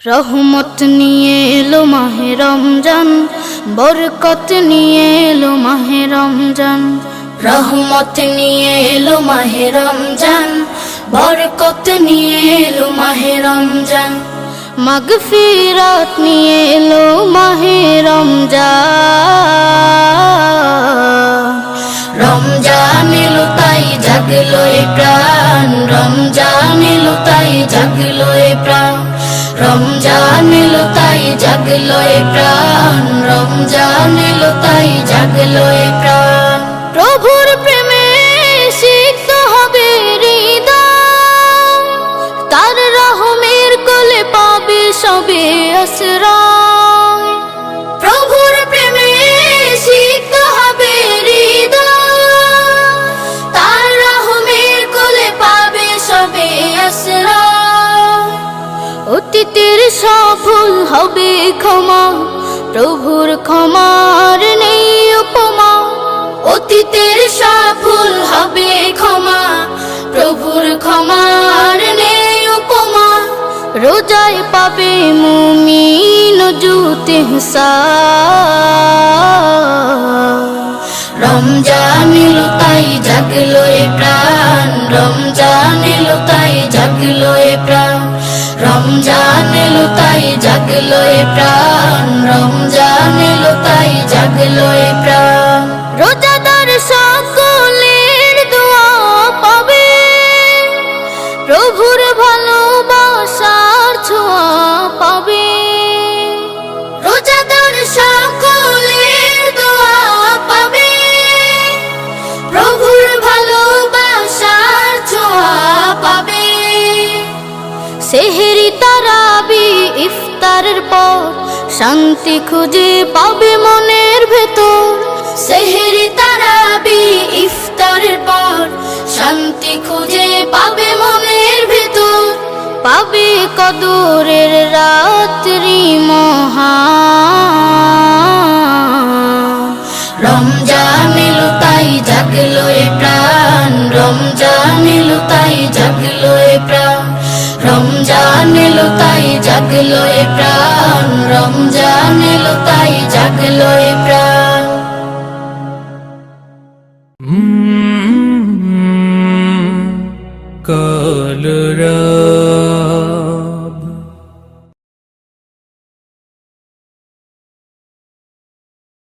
রহমত নিয়ে এলো মাহে রমজান, বরকত নিয়ে এলো মাহে রমজান। রহমত নিয়ে এলো মাহে রমজান, বরকত নিয়ে এলো মাহে রমজান। মাগফিরাত নিয়ে এলো মাহে রমজান। রমজান এলো তাই জাগলো এ প্রাণ, রমজান এলো তাই জাগলো এ প্রাণ। রমজান এলো তাই জাগলো এ প্রাণ, রমজান এলো তাই জাগলো এ প্রাণ। প্রভুর প্রেমে সিক্ত হবে হৃদয়, তার রহমের কোলে পাবে সবে আশ্রয়। প্রভুর প্রেমে সিক্ত হবে হৃদয়, তার রহমের কোলে পাবে সবে আশ্রয়। অতীতের সফল হবে ক্ষমা, প্রভুর ক্ষমার নেই উপমা। অতীতের সফল হবে ক্ষমা, প্রভুর ক্ষমার নেই উপমা। রোজায় পাবে মুমিন জুত ইহসান। রমজান এলো তাই জাগলো এ প্রাণ, রমজান এলো তাই জাগলো এ প্রাণ। রমজান এলো তাই জাগলো এ প্রাণ, রমজান এলো তাই জাগলো এ প্রাণ। রোজাদার সকলের দোয়া পাবে, প্রভুর ভালোবাসার ছোঁয়া পাবে। রোজাদার সকলের দোয়া পাবে, প্রভুর ভালোবাসার ছোঁয়া পাবে। সেহেরি তারাবি ইফতারের পর শান্তি খুঁজে পাবে মনের ভেতর। সেহেরি তারাবি ইফতারের পর শান্তি খুঁজে পাবে মনের ভেতর। পাবে কদরের রাত্রি মহান। রমজান এলো তাই জাগলো এ প্রাণ, রমজান এলো তাই জাগলো এ প্রাণ। রমজান এলো তাই জাগলো এ প্রাণ, রমজান এলো তাই জাগলো এ প্রাণ।